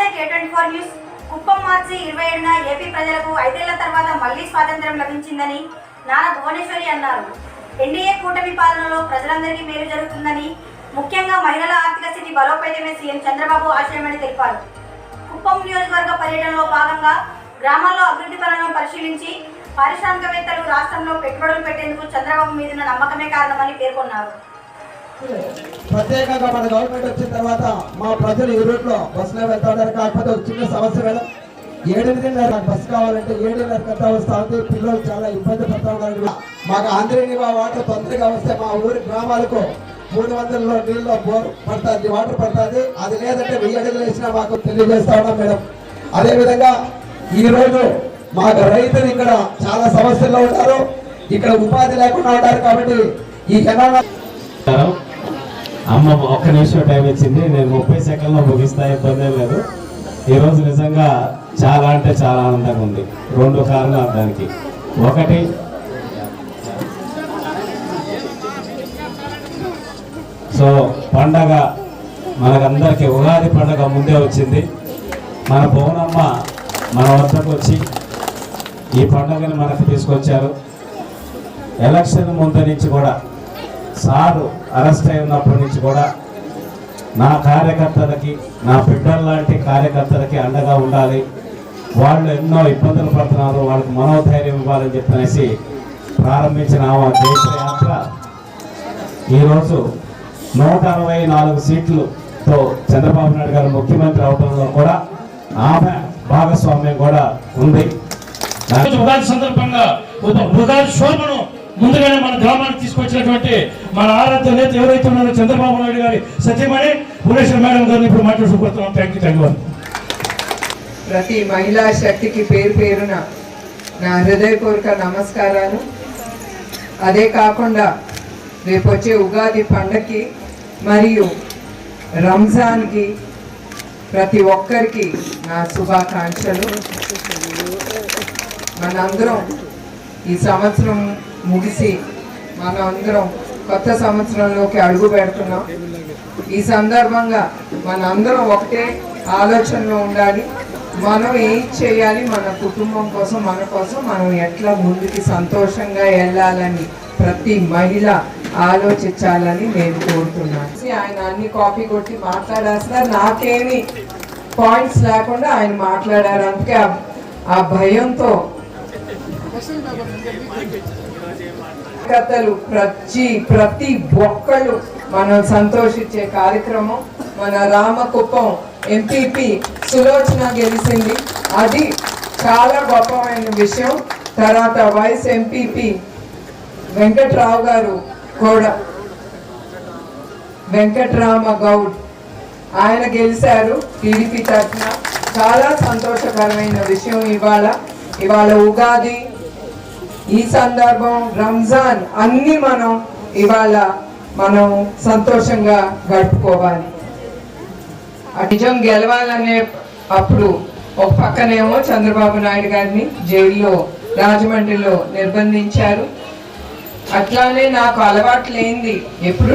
నమస్తే K24 news. Kuppam మార్చి 27న AP ప్రజలకు 5 ఏళ్ల తర్వాత మళ్లీ స్వాతంత్ర్యం లభించిందని నారా భువనేశ్వరి అన్నారు. ఎన్డీఏ కూటమి పాలనలో ప్రజలందరికీ మేలు జరుగుతుందని, ముఖ్యంగా మహిళల ఆర్థిక స్థితి బలోపేతమే సీఎం చంద్రబాబు ఆశయమని తెలిపారు. కుప్పం నియోజకవర్గ పర్యటనలో భాగంగా గ్రామాల్లో అభివృద్ధి పనులను పరిశీలించి పారిశ్రామికవేత్తలు రాష్ట్రంలో పెట్టుబడులు పెట్టేందుకు చంద్రబాబు మీద నమ్మకమే కారణమని పేర్కొన్నారు. ప్రత్యేకంగా మన గవర్నమెంట్ వచ్చిన తర్వాత మా ప్రజలు ఈ రూట్లో బస్సులో వెళ్తా ఉన్నారు. కాకపోతే ఒక చిన్న సమస్య మేడం, 7:30 బస్సు కావాలంటే 7:30 గంట వస్తా ఉంది. పిల్లలు చాలా ఇబ్బంది పడుతూ ఉన్నారు. మాకు ఆంధ్రనివా వాటర్ తొందరగా వస్తే మా ఊరి గ్రామాలకు 300 నీళ్ళు బోర్ పడుతుంది, వాటర్ పడుతుంది. అది లేదంటే 1000 అడుగులు వేసినా మాకు తెలియజేస్తా ఉన్నాం మేడం. అదేవిధంగా ఈరోజు మాకు రైతులు ఇక్కడ చాలా సమస్యల్లో ఉంటారు, ఇక్కడ ఉపాధి లేకుండా ఉంటారు. కాబట్టి ఈ జనాల అమ్మ ఒక్క నిమిషం టైం ఇచ్చింది, నేను 30 సెకండ్లో ముగిస్తా, ఇబ్బంది లేదు. ఈరోజు నిజంగా చాలా అంటే చాలా ఆనందంగా ఉంది. 2 కారణాలు దానికి. ఒకటి, సో పండగ మనకందరికీ ఉగాది పండగ ముందే వచ్చింది. మన భువనమ్మ మన వద్దకు వచ్చి ఈ పండుగని మనకు తీసుకొచ్చారు. ఎలక్షన్ ముందు నుంచి కూడా, సారు అరెస్ట్ అయినప్పటి నుంచి కూడా నా కార్యకర్తలకి, నా బిడ్డల లాంటి కార్యకర్తలకి అండగా ఉండాలి, వాళ్ళు ఎన్నో ఇబ్బందులు పడుతున్నారు, వాళ్ళకి మనోధైర్యం ఇవ్వాలని చెప్పనేసి ప్రారంభించిన ఆమె జైత్రయాత్ర ఈరోజు 164 సీట్లతో చంద్రబాబు నాయుడు గారు ముఖ్యమంత్రి అవడంలో కూడా ఆమె భాగస్వామ్యం కూడా ఉంది. ఉగాది సందర్భంగా ఉగాది శోభను ముందుగానే మన గ్రామానికి తీసుకొచ్చినటువంటి మన ఆరాధ్య నేత ఎవరైతే ఉన్నారో చంద్రబాబు నాయుడు గారి సత్యమణి భువనేశ్వర్ మేడం గారిని ఇప్పుడు మాట్లాడుకుంటున్నాం. Thank you. ప్రతి మహిళా శక్తికి పేరు పేరున నా హృదయపూర్వక నమస్కారాలు. అదే కాకుండా రేపు వచ్చే ఉగాది పండగకి మరియు రంజాన్కి ప్రతి ఒక్కరికి నా శుభాకాంక్షలు. మనందరం ఈ సంవత్సరం ముగిసి మనందరం కొత్త సంవత్సరంలోకి అడుగు పెడుతున్నాం. ఈ సందర్భంగా మనందరం ఒకటే ఆలోచనలో ఉండాలి. మనం ఏం చేయాలి, మన కుటుంబం కోసం, మన కోసం మనం ఎట్లా ముందుకి సంతోషంగా వెళ్ళాలని ప్రతి మహిళ ఆలోచించాలని నేను కోరుతున్నాను. ఆయన అన్ని కాపీ కొట్టి మాట్లాడేస్తున్నారు, నాకేమి పాయింట్స్ లేకుండా ఆయన మాట్లాడారు. అందుకే ఆ భయంతో ప్రతి ఒక్కళ్ళు మనం సంతోషించే కార్యక్రమం. మన రామకుప్పం ఎంపీపీ సులోచన గెలిచింది, అది చాలా గొప్పమైన విషయం. తర్వాత వైస్ ఎంపీపీ వెంకట్రావు గారు కూడా, వెంకట్రామ గౌడ్, ఆయన గెలిచారు టీడీపీ తరఫున. చాలా సంతోషకరమైన విషయం. ఇవాళ ఉగాది, ఈ సందర్భం, రంజాన్ అన్ని ఇవాళ మనం సంతోషంగా గడుపుకోవాలి. నిజం గెలవాలనే అప్పుడు ఒక పక్కనేమో చంద్రబాబు నాయుడు గారిని జైల్లో, రాజమండ్రిలో నిర్బంధించారు. అట్లానే నాకు అలవాటు లేనిది ఎప్పుడు